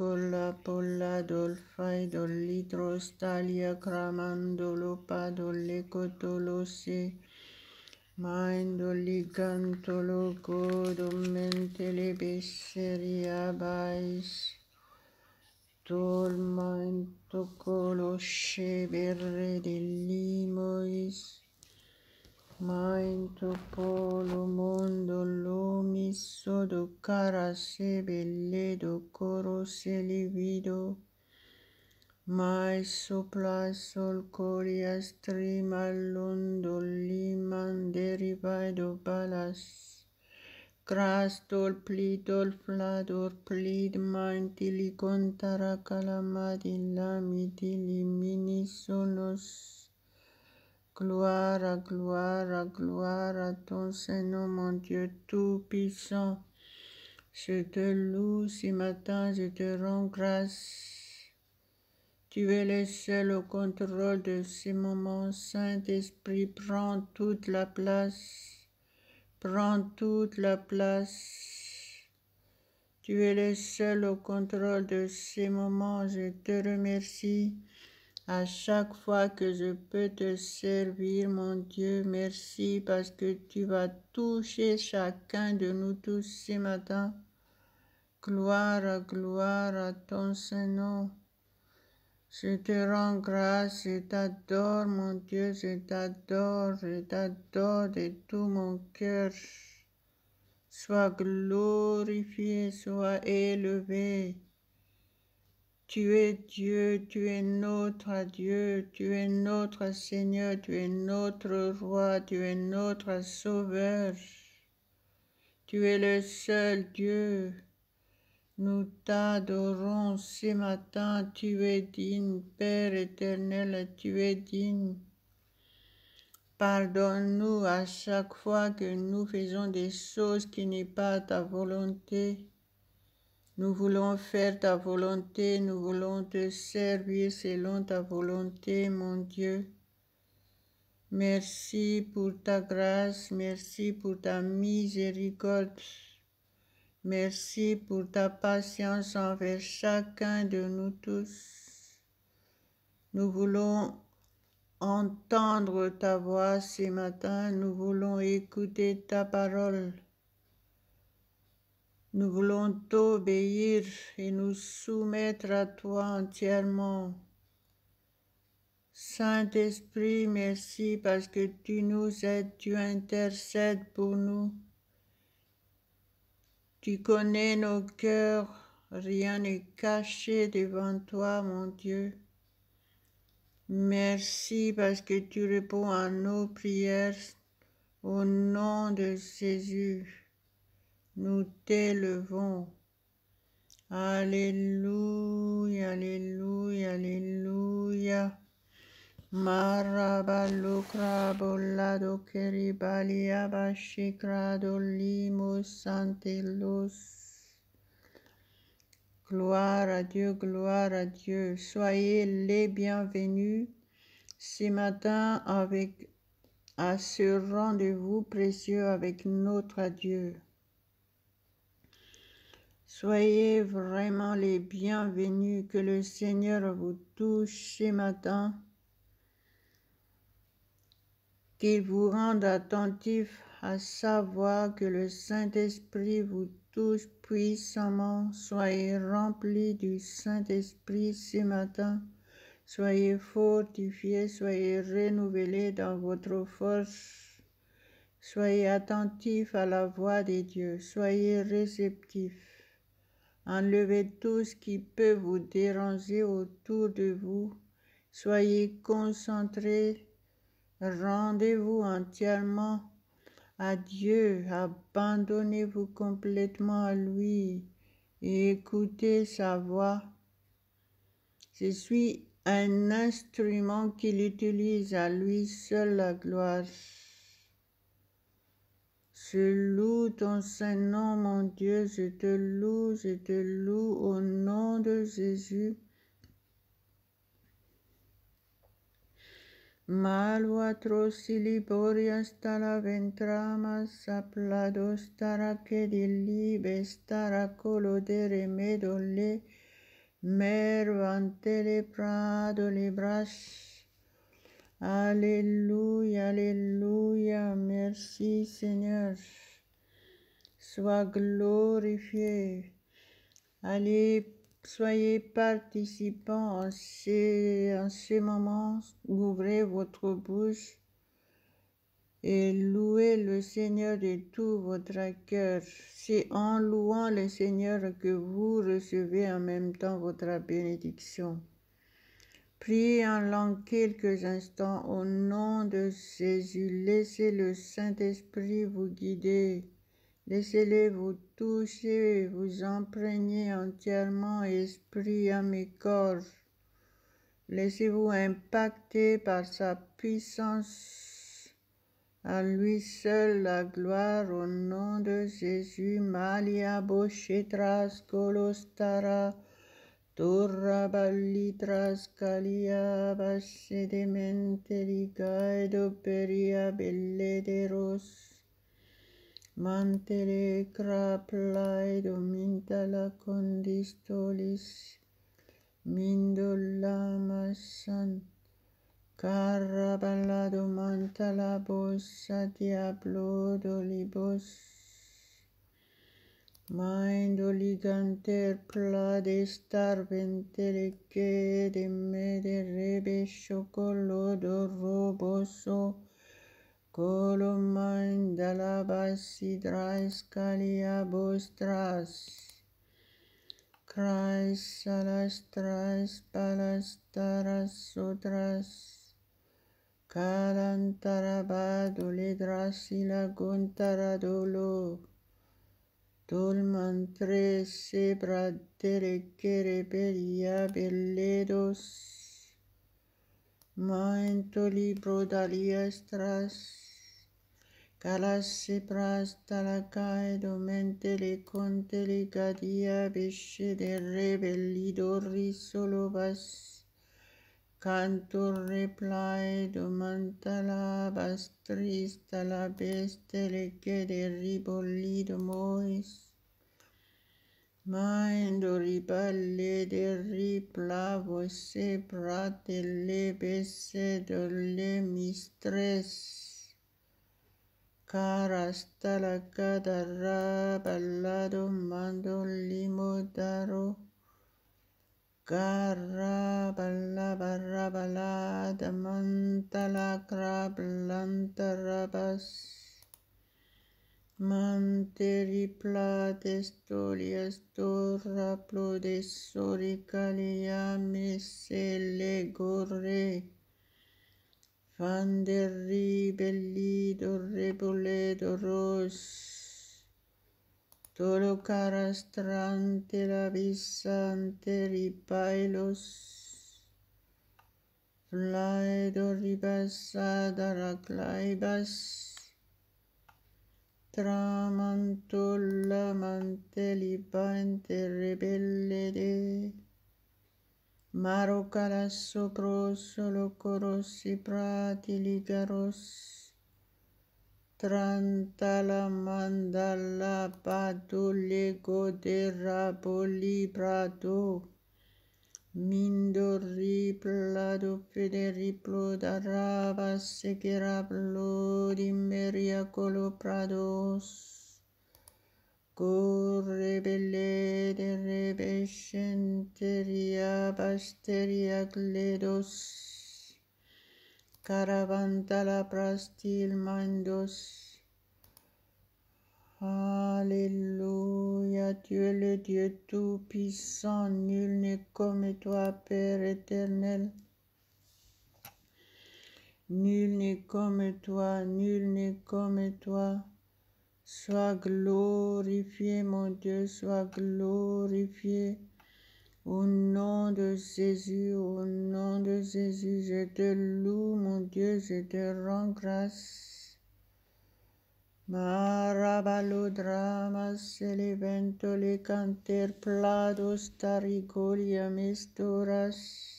colla polla dolfai dollitro stalia cramandolo padole cotolose mindoli cantolo codomentele besseria bais tolmento colosce berre dell'imois Mainto polo mondo l'omisso do cara se belle do coro se livido mai sopra sol coria strima l'ondo liman deriva do balas crastol plidol flador plid mantili contara calamadi lamidi limini sonos Gloire, gloire, gloire à ton Seigneur, mon Dieu Tout-Puissant. Je te loue ce matin, je te rends grâce. Tu es le seul au contrôle de ces moments. Saint-Esprit, prends toute la place. Prends toute la place. Tu es le seul au contrôle de ces moments. Je te remercie. À chaque fois que je peux te servir, mon Dieu, merci parce que tu vas toucher chacun de nous tous ce matin. Gloire à ton Seigneur. Je te rends grâce, je t'adore, mon Dieu, je t'adore de tout mon cœur. Sois glorifié, sois élevé. Tu es Dieu, tu es notre Dieu, tu es notre Seigneur, tu es notre Roi, tu es notre Sauveur. Tu es le seul Dieu. Nous t'adorons ce matin, tu es digne, Père éternel, tu es digne. Pardonne-nous à chaque fois que nous faisons des choses qui n'est pas ta volonté. Nous voulons faire ta volonté, nous voulons te servir selon ta volonté, mon Dieu. Merci pour ta grâce, merci pour ta miséricorde. Merci pour ta patience envers chacun de nous tous. Nous voulons entendre ta voix ce matin, nous voulons écouter ta parole. Nous voulons t'obéir et nous soumettre à toi entièrement. Saint-Esprit, merci parce que tu nous aides, tu intercèdes pour nous. Tu connais nos cœurs, rien n'est caché devant toi, mon Dieu. Merci parce que tu réponds à nos prières au nom de Jésus. Nous t'élevons. Alléluia, alléluia, alléluia. Marabalukra bolado keribalia bashikrado limo santelos. Gloire à Dieu, gloire à Dieu. Soyez les bienvenus ce matin à ce rendez-vous précieux avec notre Dieu. Soyez vraiment les bienvenus, que le Seigneur vous touche ce matin, qu'il vous rende attentif à sa voix, que le Saint-Esprit vous touche puissamment. Soyez remplis du Saint-Esprit ce matin, soyez fortifiés, soyez renouvelés dans votre force. Soyez attentifs à la voix de Dieu, soyez réceptifs. Enlevez tout ce qui peut vous déranger autour de vous. Soyez concentrés. Rendez-vous entièrement à Dieu. Abandonnez-vous complètement à lui et écoutez sa voix. Je suis un instrument qu'il utilise, à lui seul la gloire. Je loue ton Saint-Nom, mon Dieu, je te loue au nom de Jésus. Malvatro siliboria stara ventrama saplado stara che di libe stara colodere medole Mervante le prado le bras. Alléluia, alléluia, merci Seigneur. Sois glorifié. Allez, soyez participants en ce moment. Ouvrez votre bouche et louez le Seigneur de tout votre cœur. C'est en louant le Seigneur que vous recevez en même temps votre bénédiction. Priez en langue quelques instants au nom de Jésus. Laissez le Saint-Esprit vous guider. Laissez-le vous toucher, vous imprégner entièrement, esprit, âme et corps. Laissez-vous impacter par sa puissance. À lui seul la gloire au nom de Jésus. Malia bochetras kolostara, torra balitras calia basedemente ligaedo peria bellederos. Mantele craplai dominta la condistolis, mindola massan, carabalado manta la bossa diablo dolibos, maindo liganter pladestar ventele che de me de rebe chocolodo roboso, Colomain dalabasidrais calia bostras, Christ salastras palastaras otras, Calantarabado ledrasila gontaradolo, Dolmantre sebra derecere beria belledos, Maento libro daliestras, Calasse prasta la caedo mente le conte le gadia besce de rebellido risolo bas, cantor replaedo mantala bastrista la beste le che de ribollido mois, Maendo riballe de riplavo se prate le besse de le mistres, Carasta la cadarra ballado mando limodaro, Garra balla barra ballada manta la crablanta rabas, Manteri platestolias torra plodessori calia messe gorre, Fanderri bellido reboledo ros, Tolo carastrante la visante ripailos, Flaedo ribasada raclaibas, Tramantola manteli pante rebellede, Maro calasso prosolo corossi prati ligaros, Trantala mandala pado lego de raboli brado, Mindorri plado federiplo daraba segerablo di meriacolo prados, Corre belle de rebescenteria basteria gledos, Caravanta la prastil mandos. Alléluia, tu es le Dieu tout-puissant, nul n'est comme toi, Père éternel. Nul n'est comme toi, nul n'est comme toi. Sois glorifié, mon Dieu, sois glorifié. Au nom de Jésus, au nom de Jésus, je te loue, mon Dieu, je te rends grâce. Marabalo dramas elevento le canter plados tarigolia mestoras.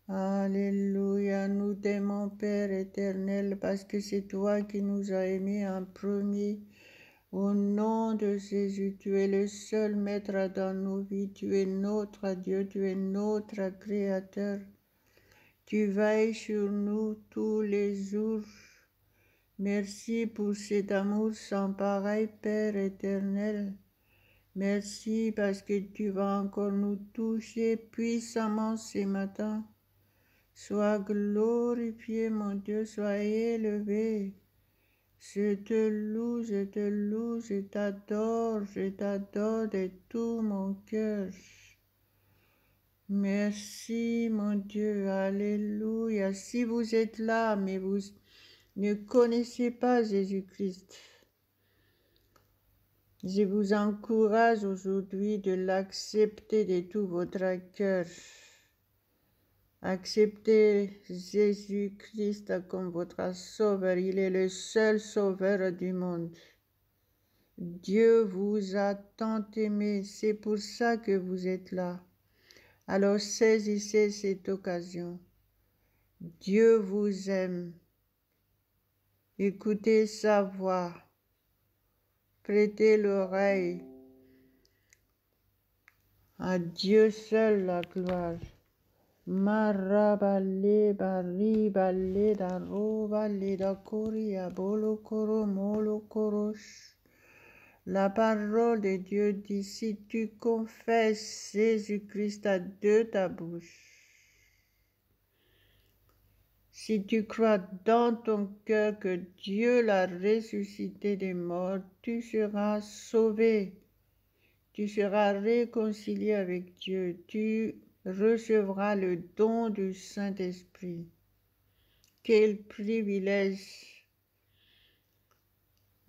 Alléluia, nous t'aimons Père éternel parce que c'est toi qui nous as aimés en premier. Au nom de Jésus, tu es le seul maître dans nos vies, tu es notre Dieu, tu es notre Créateur. Tu veilles sur nous tous les jours. Merci pour cet amour sans pareil, Père éternel. Merci parce que tu vas encore nous toucher puissamment ce matin. Sois glorifié, mon Dieu, sois élevé. Je te loue, je te loue, je t'adore de tout mon cœur. Merci, mon Dieu, alléluia. Si vous êtes là, mais vous ne connaissez pas Jésus-Christ, je vous encourage aujourd'hui de l'accepter de tout votre cœur. Acceptez Jésus-Christ comme votre sauveur. Il est le seul sauveur du monde. Dieu vous a tant aimé, c'est pour ça que vous êtes là. Alors saisissez cette occasion. Dieu vous aime. Écoutez sa voix. Prêtez l'oreille. À Dieu seul la gloire. Marabale baribale da robale da coria bolo coro molo coroche. La parole de Dieu dit, si tu confesses Jésus-Christ de ta bouche, si tu crois dans ton cœur que Dieu l'a ressuscité des morts, tu seras sauvé, tu seras réconcilié avec Dieu, tu recevras le don du Saint-Esprit. Quel privilège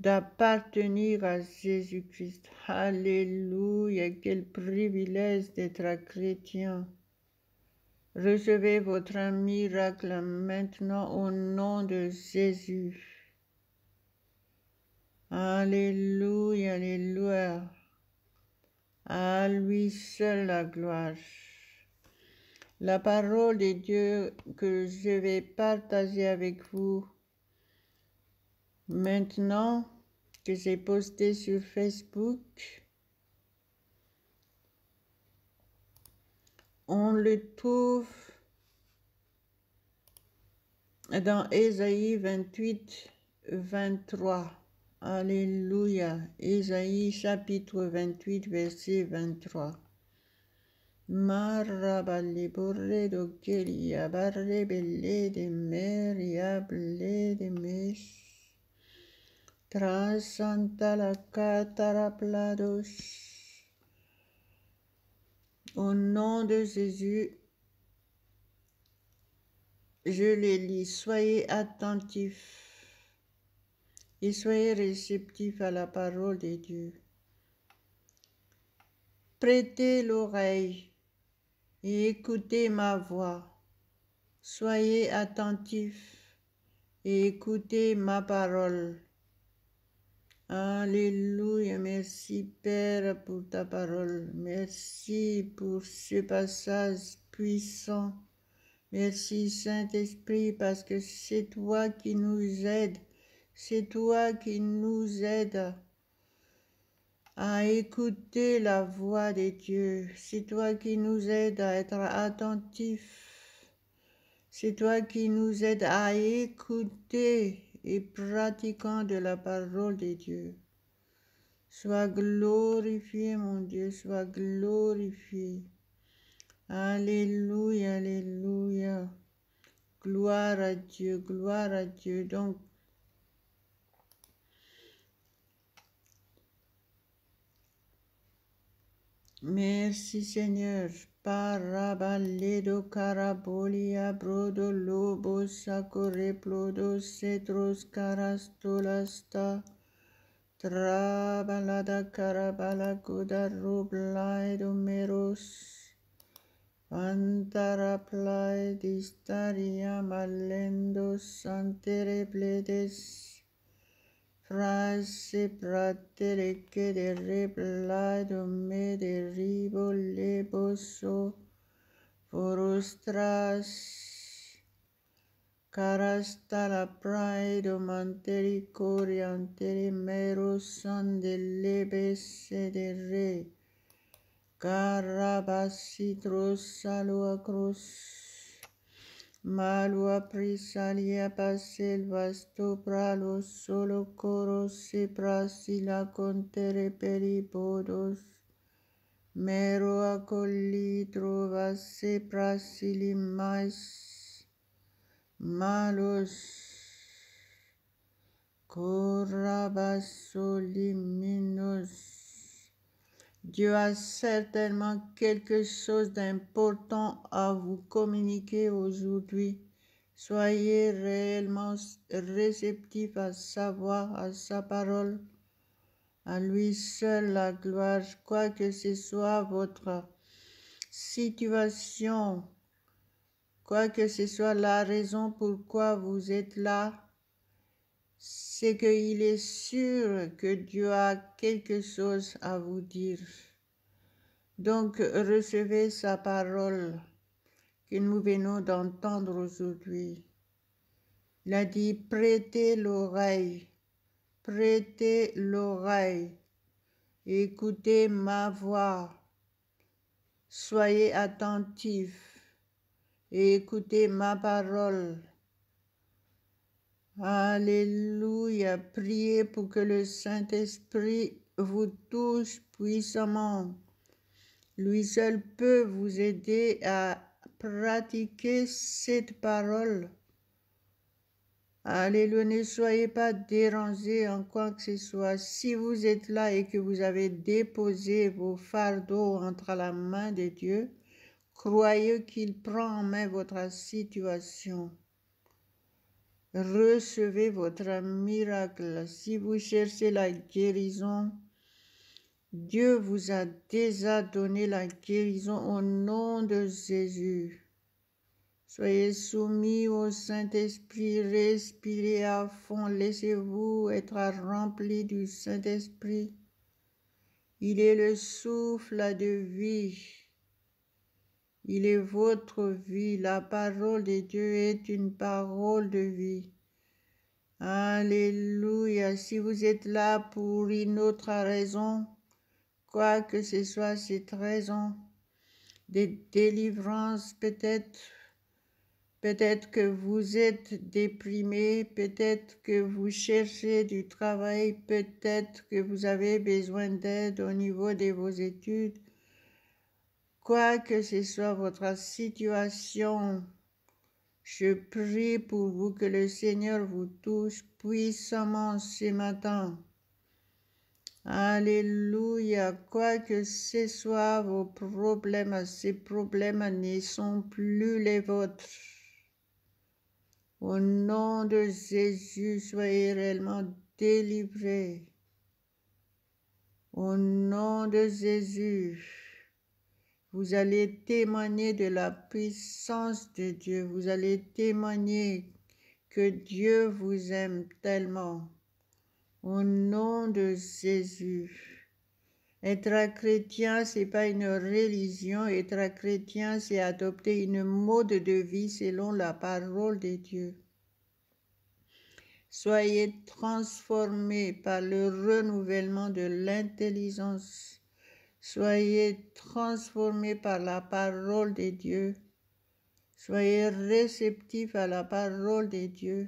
d'appartenir à Jésus-Christ. Alléluia, quel privilège d'être chrétien. Recevez votre miracle maintenant au nom de Jésus. Alléluia, alléluia. À lui seul la gloire. La parole de Dieu que je vais partager avec vous maintenant, que j'ai posté sur Facebook, on le trouve dans Ésaïe 28, 23. Alléluia. Ésaïe chapitre 28, verset 23. Marabali borre do kelia barre belle de meria ble de mes. Trasanta la catara plados. Au nom de Jésus, je les lis. Soyez attentifs et soyez réceptifs à la parole de Dieu. Prêtez l'oreille et écoutez ma voix. Soyez attentifs et écoutez ma parole. Alléluia, merci Père pour ta parole. Merci pour ce passage puissant. Merci Saint-Esprit parce que c'est toi qui nous aides. C'est toi qui nous aides à écouter la voix de Dieu. C'est toi qui nous aides à être attentifs. C'est toi qui nous aides à écouter et pratiquant de la parole de Dieu. Sois glorifié, mon Dieu, sois glorifié. Alléluia, alléluia. Gloire à Dieu, gloire à Dieu. Donc, merci Seigneur. Parabaledo carabolia brodo lobo sacore plodo cetros carastolasta. Trabalada carabala coda rublai domeros. Pantara plai distaria malendo santere bledes. Frase pratere che de replai dome de ribo leboso. Forostras. Carasta la praido manteri corianteri mero son de lebes de re. Carabasitros salua cruz. Malua prisalia pasel vasto pralo solo coros se prasila contere peripodos. Mero acolitro vasse prasili mais malos. Corabasoliminos. Dieu a certainement quelque chose d'important à vous communiquer aujourd'hui. Soyez réellement réceptifs à sa voix, à sa parole. À lui seul la gloire, quoi que ce soit votre situation, quoi que ce soit la raison pourquoi vous êtes là, c'est qu'il est sûr que Dieu a quelque chose à vous dire. Donc, recevez sa parole que nous venons d'entendre aujourd'hui. Il a dit, prêtez l'oreille, écoutez ma voix, soyez attentifs et écoutez ma parole. Alléluia, priez pour que le Saint-Esprit vous touche puissamment. Lui seul peut vous aider à pratiquer cette parole. Alléluia, ne soyez pas dérangés en quoi que ce soit. Si vous êtes là et que vous avez déposé vos fardeaux entre la main de Dieu, croyez qu'il prend en main votre situation. Recevez votre miracle. Si vous cherchez la guérison, Dieu vous a déjà donné la guérison au nom de Jésus. Soyez soumis au Saint-Esprit, respirez à fond, laissez-vous être remplis du Saint-Esprit. Il est le souffle de vie. Il est votre vie. La parole de Dieu est une parole de vie. Alléluia. Si vous êtes là pour une autre raison, quoi que ce soit cette raison de délivrance, peut-être que vous êtes déprimé, peut-être que vous cherchez du travail, peut-être que vous avez besoin d'aide au niveau de vos études. Quoi que ce soit votre situation, je prie pour vous que le Seigneur vous touche puissamment ce matin. Alléluia, quoi que ce soit vos problèmes, ces problèmes ne sont plus les vôtres. Au nom de Jésus, soyez réellement délivrés. Au nom de Jésus, vous allez témoigner de la puissance de Dieu. Vous allez témoigner que Dieu vous aime tellement. Au nom de Jésus. Être chrétien, ce n'est pas une religion. Être chrétien, c'est adopter une mode de vie selon la parole de Dieu. Soyez transformés par le renouvellement de l'intelligence. Soyez transformés par la parole de Dieu. Soyez réceptifs à la parole de Dieu.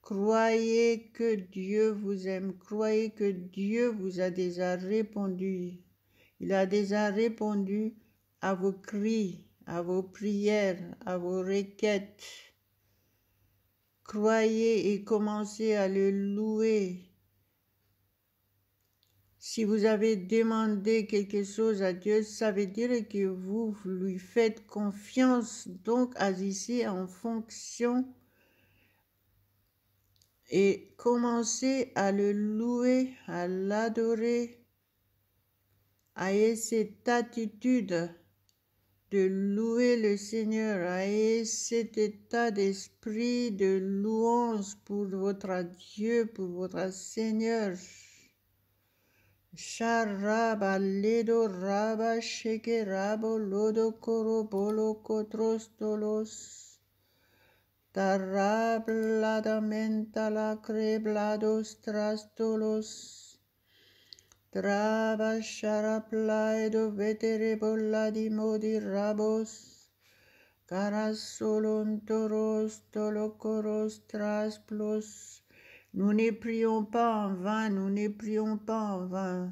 Croyez que Dieu vous aime. Croyez que Dieu vous a déjà répondu. Il a déjà répondu à vos cris, à vos prières, à vos requêtes. Croyez et commencez à le louer. Si vous avez demandé quelque chose à Dieu, ça veut dire que vous lui faites confiance. Donc, agissez en fonction et commencez à le louer, à l'adorer. Ayez cette attitude de louer le Seigneur. Ayez cet état d'esprit de louange pour votre Dieu, pour votre Seigneur. Sharaba ledo raba sheke rabo lodo koro bolo kotros tolos. tarabladamenta la creblados trastolos, trabasharaplaido vetereboladimodi rabos, carasolontoros tolocoros trasplos. Nous ne prions pas en vain, nous ne prions pas en vain.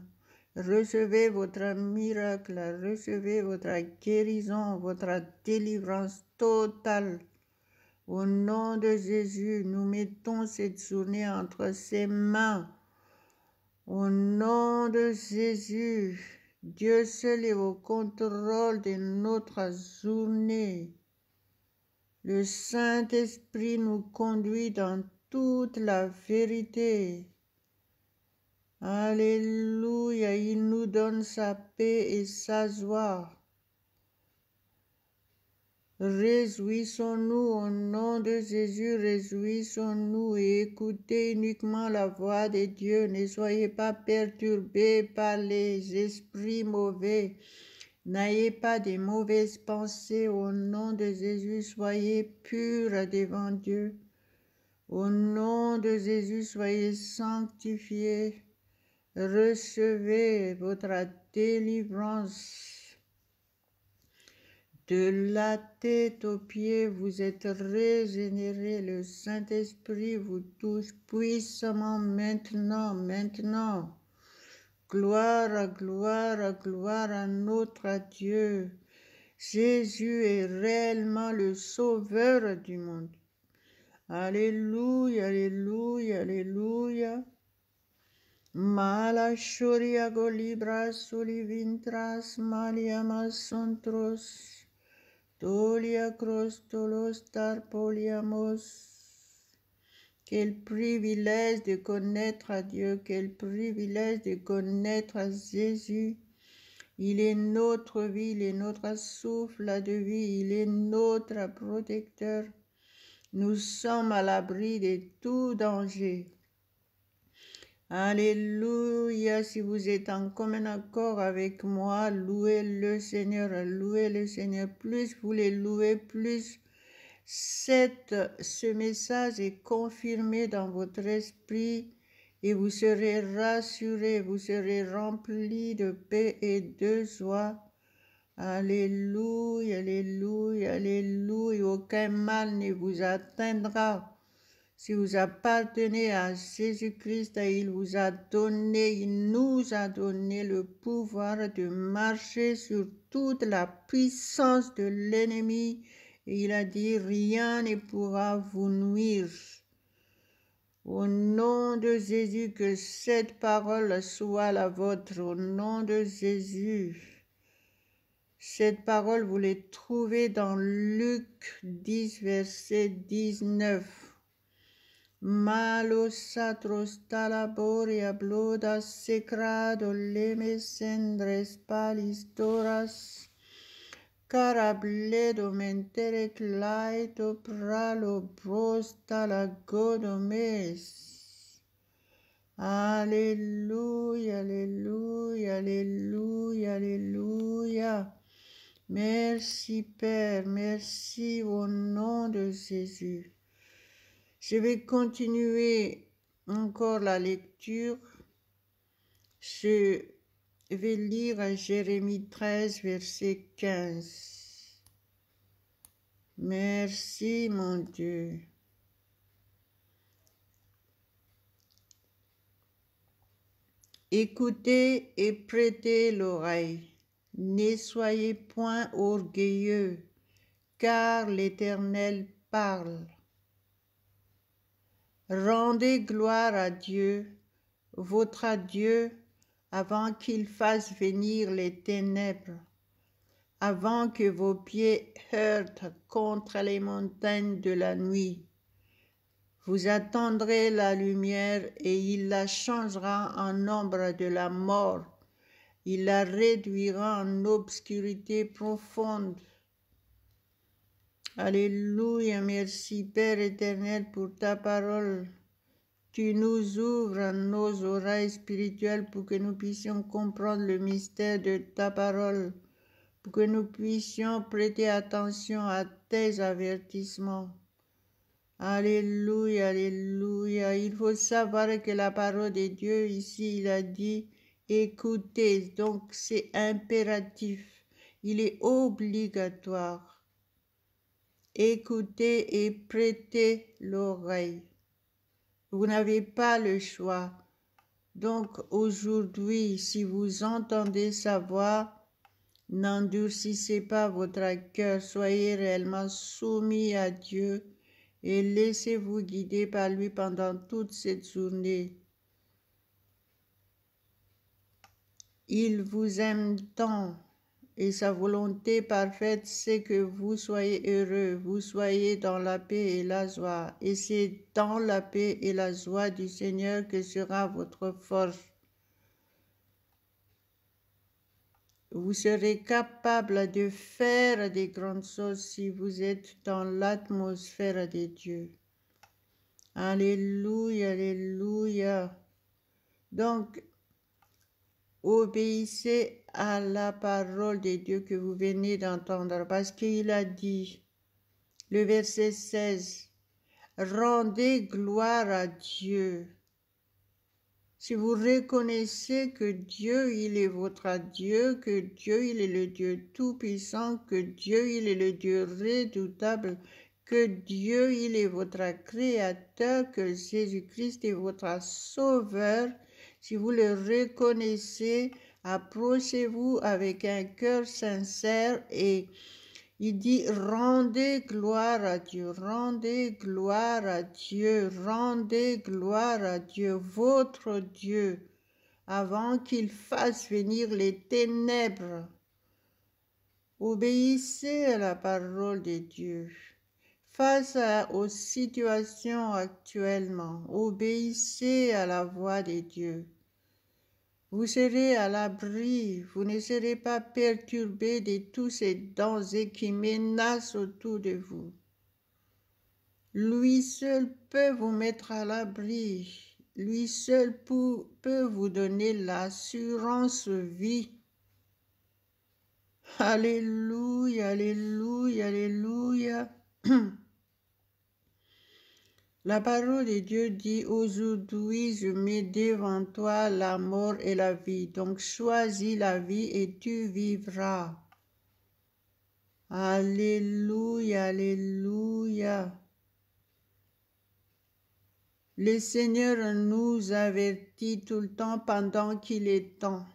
Recevez votre miracle, recevez votre guérison, votre délivrance totale. Au nom de Jésus, nous mettons cette journée entre ses mains. Au nom de Jésus, Dieu seul est au contrôle de notre journée. Le Saint-Esprit nous conduit dans toute la vérité. Alléluia, il nous donne sa paix et sa joie. Réjouissons-nous au nom de Jésus, réjouissons-nous et écoutez uniquement la voix de Dieu. Ne soyez pas perturbés par les esprits mauvais. N'ayez pas de mauvaises pensées au nom de Jésus. Soyez purs devant Dieu. Au nom de Jésus, soyez sanctifiés. Recevez votre délivrance. De la tête aux pieds, vous êtes régénérés. Le Saint-Esprit vous touche puissamment maintenant. Gloire, gloire, gloire à notre Dieu. Jésus est réellement le Sauveur du monde. Alléluia, alléluia, alléluia. Mala shoria golibras olivintras maliamas sontros, tolia crostolos tarpoliamos. Quel privilège de connaître à Dieu, quel privilège de connaître à Jésus. Il est notre vie, il est notre souffle de vie, il est notre protecteur. Nous sommes à l'abri de tout danger. Alléluia, si vous êtes en commun accord avec moi, louez le Seigneur. Plus vous les louez, plus ce message est confirmé dans votre esprit et vous serez rassurés, vous serez remplis de paix et de joie. Alléluia, alléluia, alléluia, aucun mal ne vous atteindra. Si vous appartenez à Jésus-Christ, il nous a donné le pouvoir de marcher sur toute la puissance de l'ennemi. Et il a dit, rien ne pourra vous nuire. Au nom de Jésus, que cette parole soit la vôtre. Au nom de Jésus. Cette parole, vous la trouvez dans Luc 10, verset 19. Malo satros talaboria bloda secrado lemesendres palistoras carabledo mentere claito pralo brosta la godomes. Alléluia, alléluia, alléluia, alléluia. Merci Père, merci au nom de Jésus. Je vais continuer encore la lecture. Je vais lire Jérémie 13, verset 15. Merci mon Dieu. Écoutez et prêtez l'oreille. Ne soyez point orgueilleux, car l'Éternel parle. Rendez gloire à Dieu, votre Dieu, avant qu'il fasse venir les ténèbres, avant que vos pieds heurtent contre les montagnes de la nuit. Vous attendrez la lumière et il la changera en ombre de la mort. Il la réduira en obscurité profonde. Alléluia, merci Père éternel pour ta parole. Tu nous ouvres nos oreilles spirituelles pour que nous puissions comprendre le mystère de ta parole, pour que nous puissions prêter attention à tes avertissements. Alléluia, alléluia. Il faut savoir que la parole de Dieu ici, il a dit, écoutez, donc c'est impératif, il est obligatoire. Écoutez et prêtez l'oreille. Vous n'avez pas le choix. Donc aujourd'hui, si vous entendez sa voix, n'endurcissez pas votre cœur, soyez réellement soumis à Dieu et laissez-vous guider par lui pendant toute cette journée. Il vous aime tant et sa volonté parfaite, c'est que vous soyez heureux, vous soyez dans la paix et la joie. Et c'est dans la paix et la joie du Seigneur que sera votre force. Vous serez capable de faire des grandes choses si vous êtes dans l'atmosphère de Dieu. Alléluia, alléluia. Donc, obéissez à la parole de Dieu que vous venez d'entendre parce qu'il a dit, le verset 16, rendez gloire à Dieu. Si vous reconnaissez que Dieu, il est votre Dieu, que Dieu, il est le Dieu tout-puissant, que Dieu, il est le Dieu redoutable, que Dieu, il est votre créateur, que Jésus-Christ est votre sauveur, si vous le reconnaissez, approchez-vous avec un cœur sincère et il dit, rendez gloire à Dieu, rendez gloire à Dieu, rendez gloire à Dieu, votre Dieu, avant qu'il fasse venir les ténèbres. Obéissez à la parole de Dieu. Face aux situations actuellement, obéissez à la voix de Dieu. Vous serez à l'abri, vous ne serez pas perturbés de tous ces dangers qui menacent autour de vous. Lui seul peut vous mettre à l'abri, lui seul peut vous donner l'assurance vie. Alléluia, alléluia, alléluia. La parole de Dieu dit, aujourd'hui je mets devant toi la mort et la vie, donc choisis la vie et tu vivras. Alléluia, alléluia. Le Seigneur nous avertit tout le temps pendant qu'il est temps.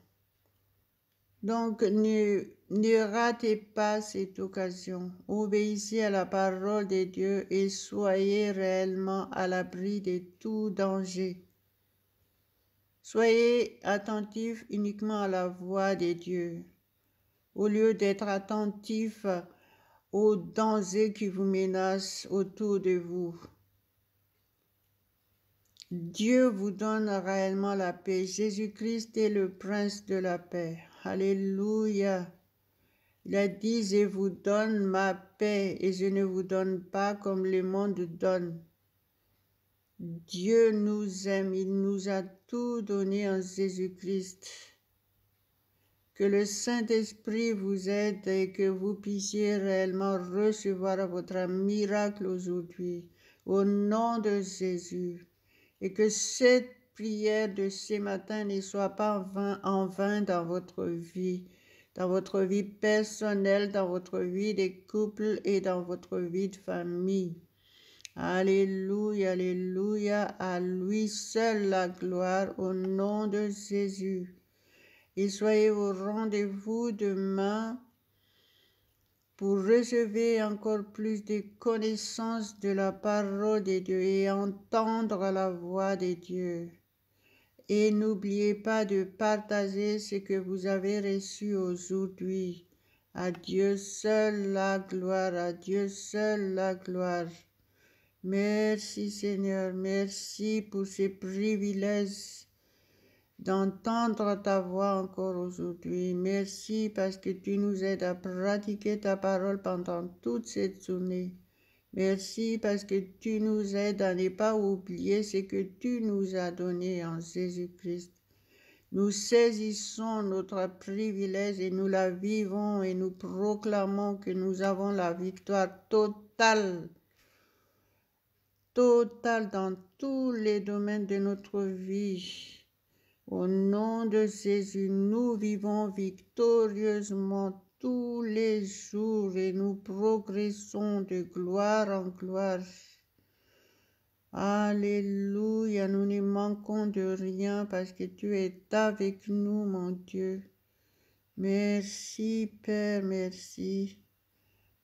Donc ne ratez pas cette occasion. Obéissez à la parole de Dieu et soyez réellement à l'abri de tout danger. Soyez attentifs uniquement à la voix de Dieu, au lieu d'être attentifs aux dangers qui vous menacent autour de vous. Dieu vous donne réellement la paix. Jésus-Christ est le prince de la paix. Alléluia. Il a dit, je vous donne ma paix et je ne vous donne pas comme le monde donne. Dieu nous aime, il nous a tout donné en Jésus-Christ. Que le Saint-Esprit vous aide et que vous puissiez réellement recevoir votre miracle aujourd'hui, au nom de Jésus. Et que cette prière de ce matin ne soit pas en vain dans votre vie personnelle, dans votre vie de couple et dans votre vie de famille. Alléluia, alléluia, à lui seul la gloire au nom de Jésus. Et soyez au rendez-vous demain pour recevoir encore plus de connaissances de la parole de Dieu et entendre la voix de Dieu. Et n'oubliez pas de partager ce que vous avez reçu aujourd'hui. À Dieu seul la gloire, à Dieu seul la gloire. Merci Seigneur, merci pour ces privilèges d'entendre ta voix encore aujourd'hui. Merci parce que tu nous aides à pratiquer ta parole pendant toute cette journée. Merci parce que tu nous aides à ne pas oublier ce que tu nous as donné en Jésus-Christ. Nous saisissons notre privilège et nous la vivons et nous proclamons que nous avons la victoire totale totale dans tous les domaines de notre vie. Au nom de Jésus, nous vivons victorieusement tous les jours et nous progressons de gloire en gloire. Alléluia, nous ne manquons de rien parce que tu es avec nous, mon Dieu. Merci, Père, merci.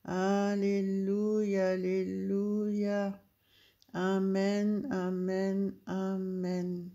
Alléluia, alléluia. Amen, amen, amen.